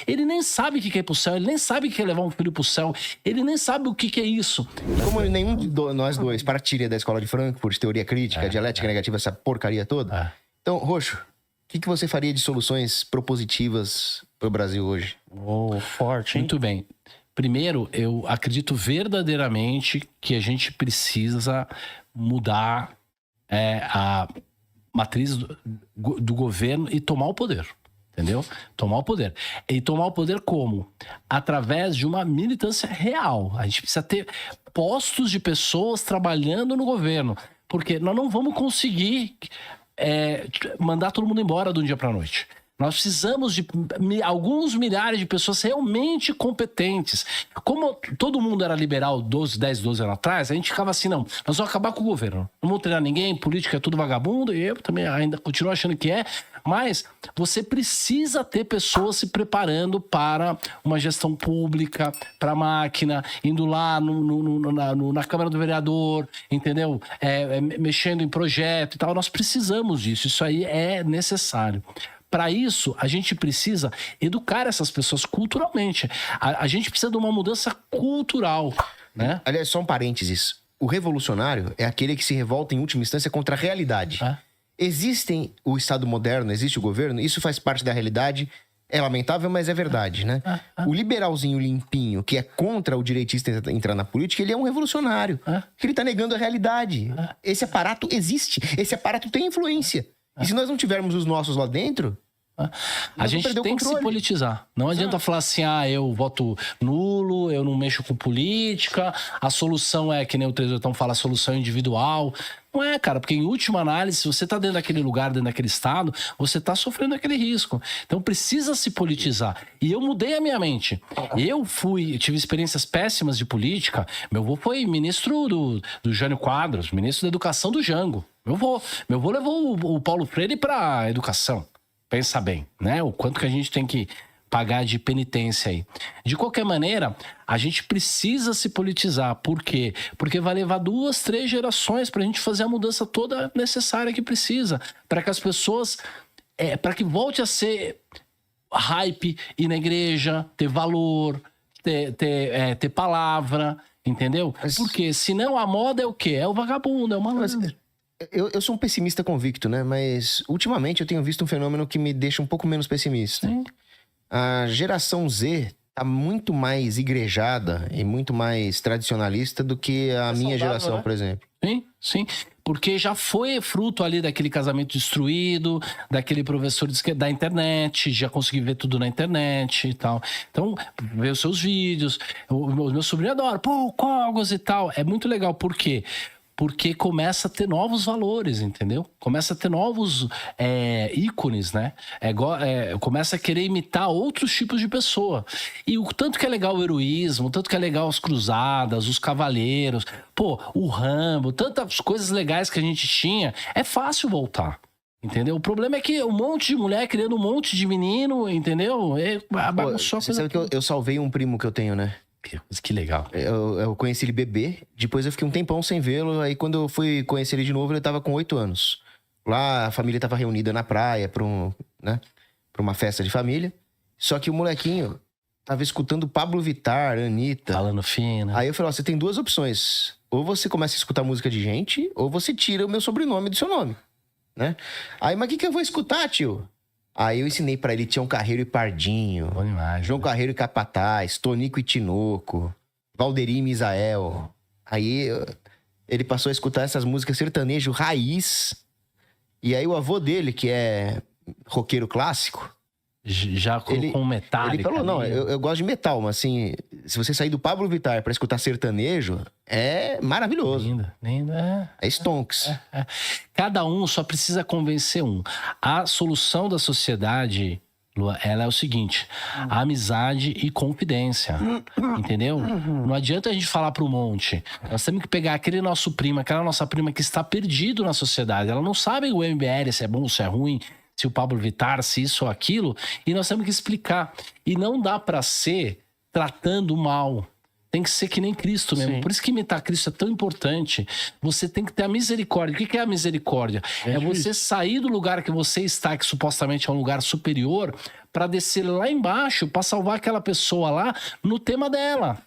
Ele nem sabe o que é ir pro céu, ele nem sabe o que é levar um filho pro céu, ele nem sabe o que é isso. Como nenhum de nós dois partilha da escola de Frankfurt, teoria crítica, dialética negativa, essa porcaria toda. Então, Roxo, o que você faria de soluções propositivas pro Brasil hoje? Forte, hein? Muito bem. Primeiro, eu acredito verdadeiramente que a gente precisa mudar a matriz do governo e tomar o poder. Entendeu? Tomar o poder. E tomar o poder como? Através de uma militância real. A gente precisa ter postos de pessoas trabalhando no governo. Porque nós não vamos conseguir mandar todo mundo embora de um dia para a noite. Nós precisamos de alguns milhares de pessoas realmente competentes. Como todo mundo era liberal 10, 12 anos atrás, a gente ficava assim, não, nós vamos acabar com o governo. Não vamos treinar ninguém, política é tudo vagabundo, e eu também ainda continuo achando que é. Mas você precisa ter pessoas se preparando para uma gestão pública, para a máquina, indo lá na Câmara do Vereador, entendeu? Mexendo em projeto e tal. Nós precisamos disso, isso aí é necessário. Para isso, a gente precisa educar essas pessoas culturalmente. A gente precisa de uma mudança cultural, né? Aliás, só um parênteses. O revolucionário é aquele que se revolta em última instância contra a realidade. Existe o Estado moderno, existe o governo, isso faz parte da realidade. É lamentável, mas é verdade, né? O liberalzinho limpinho, que é contra o direitista entrar na política, ele é um revolucionário. Porque ele tá negando a realidade. Esse aparato existe. Esse aparato tem influência. E se nós não tivermos os nossos lá dentro, a gente tem que se politizar. Não adianta falar assim, eu voto nulo, eu não mexo com política, a solução é, que nem o 38 fala, a solução individual. Não é, cara, porque em última análise, se você tá dentro daquele lugar, dentro daquele estado, você tá sofrendo aquele risco. Então precisa se politizar. E eu mudei a minha mente. Eu tive experiências péssimas de política. Meu avô foi ministro do Jânio Quadros, ministro da Educação do Jango. Meu avô levou o Paulo Freire pra educação. Pensa bem, né? O quanto que a gente tem que pagar de penitência aí. De qualquer maneira, a gente precisa se politizar. Por quê? Porque vai levar 2, 3 gerações pra gente fazer a mudança toda necessária que precisa. Para que as pessoas... para que volte a ser hype, ir na igreja, ter valor, ter palavra, entendeu? Porque senão a moda é o quê? É o vagabundo, é o malandro. Eu sou um pessimista convicto, né? Mas ultimamente eu tenho visto um fenômeno que me deixa um pouco menos pessimista. Sim. A geração Z tá muito mais igrejada e muito mais tradicionalista do que a minha geração, né? Por exemplo. Sim. Porque já foi fruto ali daquele casamento destruído, daquele professor da internet, já consegui ver tudo na internet e tal. Então, ver os seus vídeos. O meu sobrinho adora, Cogos e tal. É muito legal, por quê? Porque começa a ter novos valores, entendeu? Começa a ter novos ícones, né? Começa a querer imitar outros tipos de pessoa. E o tanto que é legal o heroísmo, o tanto que é legal as cruzadas, os cavaleiros, o Rambo, tantas coisas legais que a gente tinha, é fácil voltar. Entendeu? O problema é que um monte de mulher criando um monte de menino, entendeu? Você sabe que eu salvei um primo que eu tenho, né? Que legal. Eu conheci ele bebê, depois eu fiquei um tempão sem vê-lo, aí quando eu fui conhecer ele de novo, ele tava com 8 anos. Lá a família tava reunida na praia pra uma festa de família, só que o molequinho tava escutando Pablo Vittar, Anitta. Falando fino. Aí eu falei, você tem 2 opções, ou você começa a escutar música de gente, ou você tira o meu sobrenome do seu nome, né? Aí, mas o que eu vou escutar, tio? Aí eu ensinei pra ele Tião Carreiro e Pardinho, João Carreiro e Capataz, Tonico e Tinoco, Valderi e Misael. Aí ele passou a escutar essas músicas sertanejo raiz. E aí o avô dele, que é roqueiro clássico... Já colocou um Metallica. Ele falou, não, eu gosto de metal, mas assim, se você sair do Pablo Vittar pra escutar sertanejo, é maravilhoso. Lindo. É Stonks. Cada um só precisa convencer um. A solução da sociedade, Lua, ela é o seguinte: a amizade e confidência. Entendeu? Não adianta a gente falar pro monte. Nós temos que pegar aquele nosso primo, aquela nossa prima que está perdido na sociedade. Ela não sabe o MBL, se é bom, se é ruim, se o Pablo Vittar, se isso ou aquilo, e nós temos que explicar. E não dá para ser tratando mal. tem que ser que nem Cristo mesmo. Sim. Por isso que imitar Cristo é tão importante. Você tem que ter a misericórdia. O que é a misericórdia? É você sair do lugar que você está, que supostamente é um lugar superior, para descer lá embaixo, para salvar aquela pessoa lá no tema dela.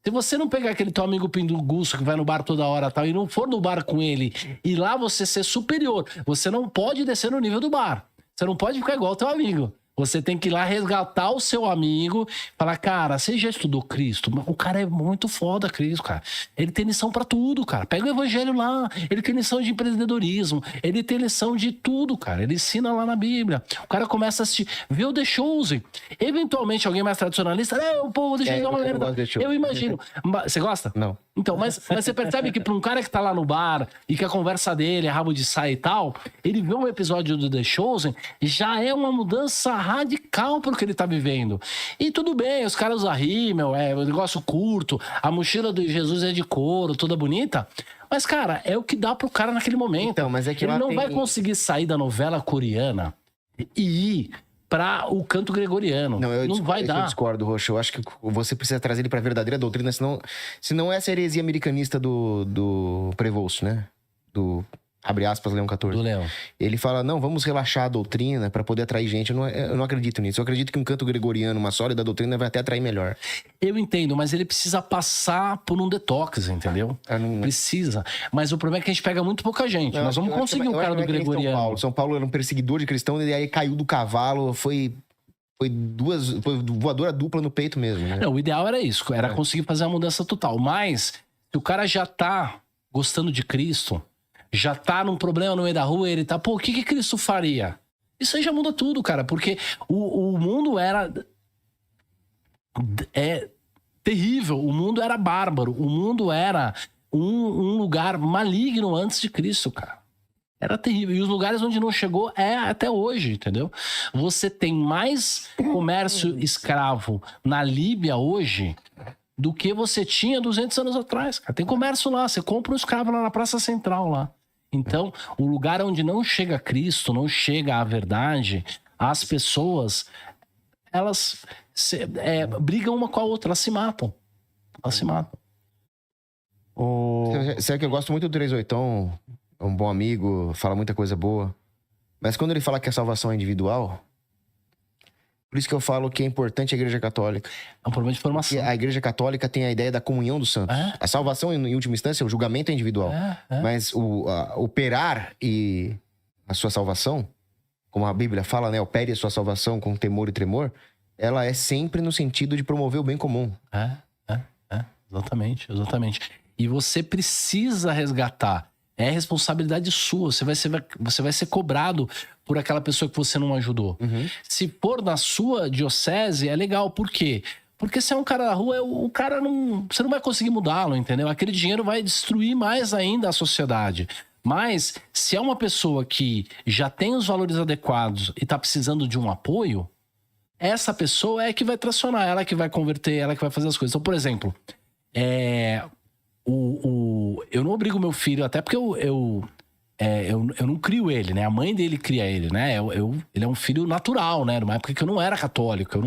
Se você não pegar aquele teu amigo pinduguço que vai no bar toda hora tal, e não for no bar com ele, e lá você ser superior, você não pode descer no nível do bar. Você não pode ficar igual ao teu amigo. Você tem que ir lá resgatar o seu amigo, falar, cara, você já estudou Cristo? O cara é muito foda, Cristo, cara. Ele tem lição pra tudo, cara. Pega o evangelho lá, ele tem lição de empreendedorismo, ele tem lição de tudo, cara. Ele ensina lá na Bíblia. O cara começa a assistir, vê o The Chosen. Eventualmente, alguém mais tradicionalista, pô, deixa eu dar uma merda. Eu imagino. Você gosta? Não. Então, mas você percebe que para um cara que tá lá no bar e que a conversa dele é rabo de saia e tal, ele vê um episódio do The Chosen, já é uma mudança radical pro que ele tá vivendo. E tudo bem, os caras usam rímel, o negócio curto, a mochila do Jesus é de couro, toda bonita. Mas, cara, é o que dá pro cara naquele momento. Então, mas é que ele não vai conseguir sair da novela coreana e ir para o canto gregoriano. Não vai dar. Eu discordo, Roxo. Eu acho que você precisa trazer ele para a verdadeira doutrina, senão essa heresia americanista do Prevost, né? Do, abre aspas, Leão 14. Do Leão. Ele fala, não, vamos relaxar a doutrina para poder atrair gente. Eu não acredito nisso. Eu acredito que um canto gregoriano, uma sólida doutrina, vai até atrair melhor. Eu entendo, mas ele precisa passar por um detox, entendeu? Precisa. Mas o problema é que a gente pega muito pouca gente. Nós vamos conseguir um cara do gregoriano. São Paulo era um perseguidor de cristão e aí caiu do cavalo, foi voadora dupla no peito mesmo, né? Não, o ideal era isso, era conseguir fazer a mudança total. Mas, se o cara já tá gostando de Cristo, já tá num problema no meio da rua, ele tá, o que Cristo faria? Isso aí já muda tudo, cara, porque o mundo era terrível, o mundo era bárbaro, o mundo era um lugar maligno antes de Cristo, cara. Era terrível. E os lugares onde não chegou até hoje, entendeu? Você tem mais comércio escravo na Líbia hoje do que você tinha 200 anos atrás, cara. Tem comércio lá, você compra um escravo lá na Praça Central lá. Então, o lugar onde não chega Cristo, não chega a verdade, as pessoas, elas brigam uma com a outra, elas se matam. Elas se matam. Sabe que eu gosto muito do 38, é um bom amigo, fala muita coisa boa. Mas quando ele fala que a salvação é individual, por isso que eu falo que é importante a Igreja Católica. É um problema de formação. Porque a Igreja Católica tem a ideia da comunhão dos santos. A salvação, em última instância, o julgamento é individual. Mas operar e a sua salvação, como a Bíblia fala, né? Opere a sua salvação com temor e tremor, ela é sempre no sentido de promover o bem comum. Exatamente. E você precisa resgatar. É responsabilidade sua. Você vai ser cobrado por aquela pessoa que você não ajudou. Se for na sua diocese, é legal. Por quê? Porque se é um cara da rua, o cara não... Você não vai conseguir mudá-lo, entendeu? Aquele dinheiro vai destruir mais ainda a sociedade. Mas, se é uma pessoa que já tem os valores adequados e tá precisando de um apoio, essa pessoa é que vai tracionar, ela que vai converter, ela que vai fazer as coisas. Então, por exemplo, eu não obrigo meu filho, até porque eu não crio ele, né? A mãe dele cria ele, né? Ele é um filho natural, né? Numa época que eu não era católico.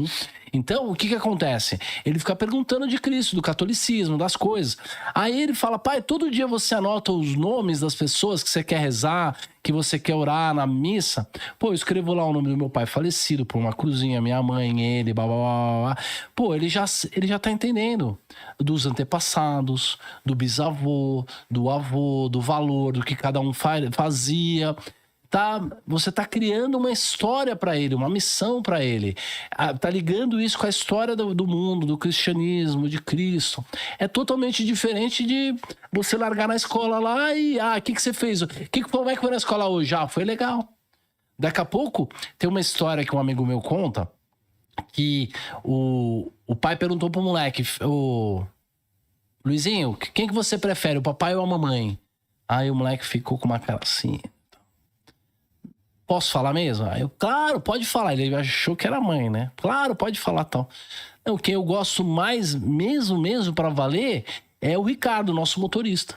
Então, o que acontece? Ele fica perguntando de Cristo, do catolicismo, das coisas. Aí ele fala, pai, todo dia você anota os nomes das pessoas que você quer rezar, que você quer orar na missa. Pô, eu escrevo lá o nome do meu pai falecido, por uma cruzinha, minha mãe, ele, blá, blá, blá, blá. Pô, ele já tá entendendo dos antepassados, do bisavô, do avô, do valor, do que cada um fazia. Você tá criando uma história para ele, uma missão para ele. Tá ligando isso com a história do mundo, do cristianismo, de Cristo. É totalmente diferente de você largar na escola lá e... o que você fez? Como é que foi na escola hoje? Foi legal. Daqui a pouco, tem uma história que um amigo meu conta, que o pai perguntou pro moleque, Luizinho, quem que você prefere, o papai ou a mamãe? Aí o moleque ficou com uma cara assim... Posso falar mesmo? Aí claro, pode falar. Ele achou que era a mãe, né? Claro, pode falar tal. Não, quem eu gosto mais, mesmo pra valer, é o Ricardo, nosso motorista.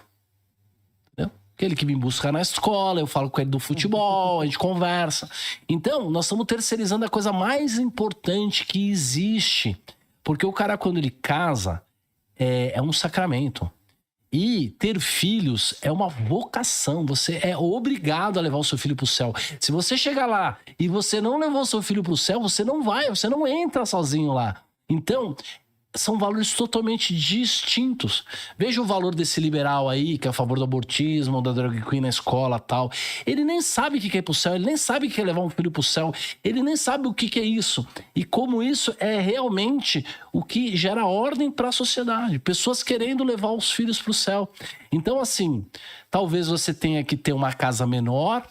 Entendeu? Aquele que me busca na escola, eu falo com ele do futebol, a gente conversa. Então, nós estamos terceirizando a coisa mais importante que existe. Porque o cara, quando ele casa, é um sacramento. E ter filhos é uma vocação. Você é obrigado a levar o seu filho para o céu. Se você chegar lá e você não levou o seu filho para o céu, você não entra sozinho lá. Então, são valores totalmente distintos. Veja o valor desse liberal aí, que é a favor do abortismo, da drag queen na escola e tal. Ele nem sabe o que é ir pro céu, ele nem sabe o que é levar um filho pro céu, ele nem sabe o que é isso. E como isso é realmente o que gera ordem para a sociedade. Pessoas querendo levar os filhos pro céu. Então, assim, talvez você tenha que ter uma casa menor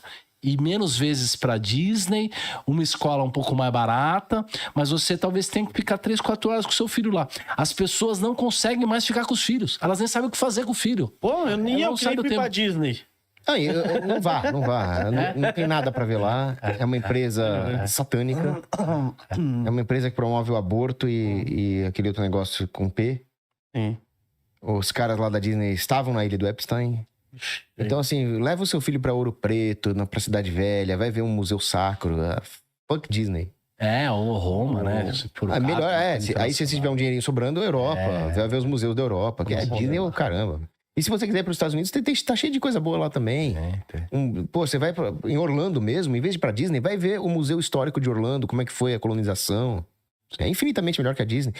e menos vezes para Disney, uma escola um pouco mais barata, mas você talvez tenha que ficar 3, 4 horas com seu filho lá. As pessoas não conseguem mais ficar com os filhos. Elas nem sabem o que fazer com o filho. Pô, eu nem ia ir pra Disney. Não vá. Não tem nada pra ver lá. É uma empresa satânica. É uma empresa que promove o aborto e aquele outro negócio com P. Sim. Os caras lá da Disney estavam na ilha do Epstein. Então, assim, leva o seu filho pra Ouro Preto, pra Cidade Velha, vai ver um museu sacro. Fuck Disney. Ou Roma, né? Melhor aí se você tiver um dinheirinho sobrando, Europa. Vai ver os museus da Europa, que Disney é o caramba. E se você quiser ir para os Estados Unidos, tá cheio de coisa boa lá também. Você vai em Orlando mesmo, em vez de ir pra Disney, vai ver o Museu Histórico de Orlando, como é que foi a colonização. É infinitamente melhor que a Disney.